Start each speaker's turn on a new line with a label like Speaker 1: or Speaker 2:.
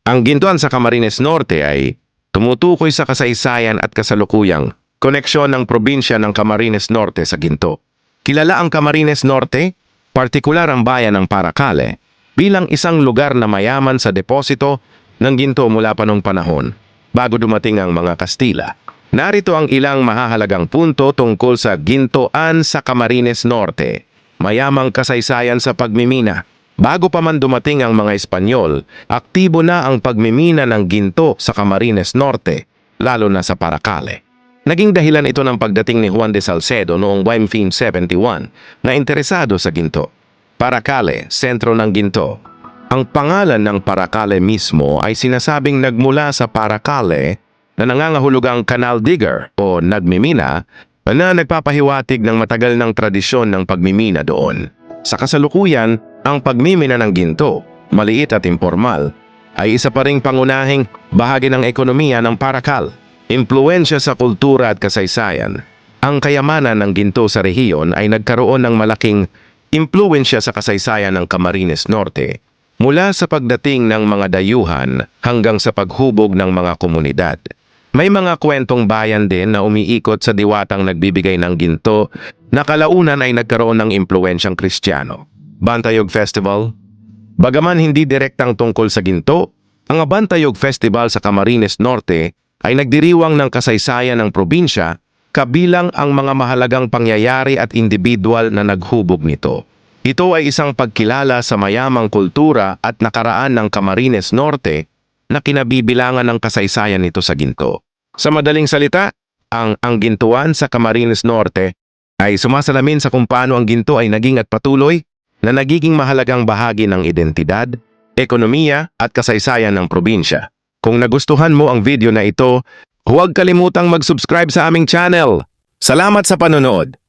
Speaker 1: Ang gintuan sa Camarines Norte ay tumutukoy sa kasaysayan at kasalukuyang koneksyon ng probinsya ng Camarines Norte sa ginto. Kilala ang Camarines Norte, partikular ang bayan ng Paracale, bilang isang lugar na mayaman sa deposito ng ginto mula pa noong panahon, bago dumating ang mga Kastila. Narito ang ilang mahahalagang punto tungkol sa gintoan sa Camarines Norte. Mayamang kasaysayan sa pagmimina. Bago pa man dumating ang mga Espanyol, aktibo na ang pagmimina ng ginto sa Camarines Norte, lalo na sa Paracale. Naging dahilan ito ng pagdating ni Juan de Salcedo noong 1571 na interesado sa ginto. Paracale, sentro ng ginto. Ang pangalan ng Paracale mismo ay sinasabing nagmula sa Paracale na nangangahulugang canal digger o nagmimina na nagpapahiwatig ng matagal ng tradisyon ng pagmimina doon. Sa kasalukuyan, ang pagmimina ng ginto, maliit at impormal, ay isa pa ring pangunahing bahagi ng ekonomiya ng Paracal. Impluwensya sa kultura at kasaysayan. Ang kayamanan ng ginto sa rehiyon ay nagkaroon ng malaking impluwensya sa kasaysayan ng Camarines Norte, mula sa pagdating ng mga dayuhan hanggang sa paghubog ng mga komunidad. May mga kwentong bayan din na umiikot sa diwatang nagbibigay ng ginto na kalaunan ay nagkaroon ng impluwensyang Kristiyano. Bantayog Festival. Bagaman hindi direktang tungkol sa ginto, ang Bantayog Festival sa Camarines Norte ay nagdiriwang ng kasaysayan ng probinsya kabilang ang mga mahalagang pangyayari at individual na naghubog nito. Ito ay isang pagkilala sa mayamang kultura at nakaraan ng Camarines Norte na kinabibilangan ng kasaysayan nito sa ginto. Sa madaling salita, ang gintuan sa Camarines Norte ay sumasalamin sa kung paano ang ginto ay naging at patuloy na nagiging mahalagang bahagi ng identidad, ekonomiya at kasaysayan ng probinsya. Kung nagustuhan mo ang video na ito, huwag kalimutang mag-subscribe sa aming channel. Salamat sa panonood!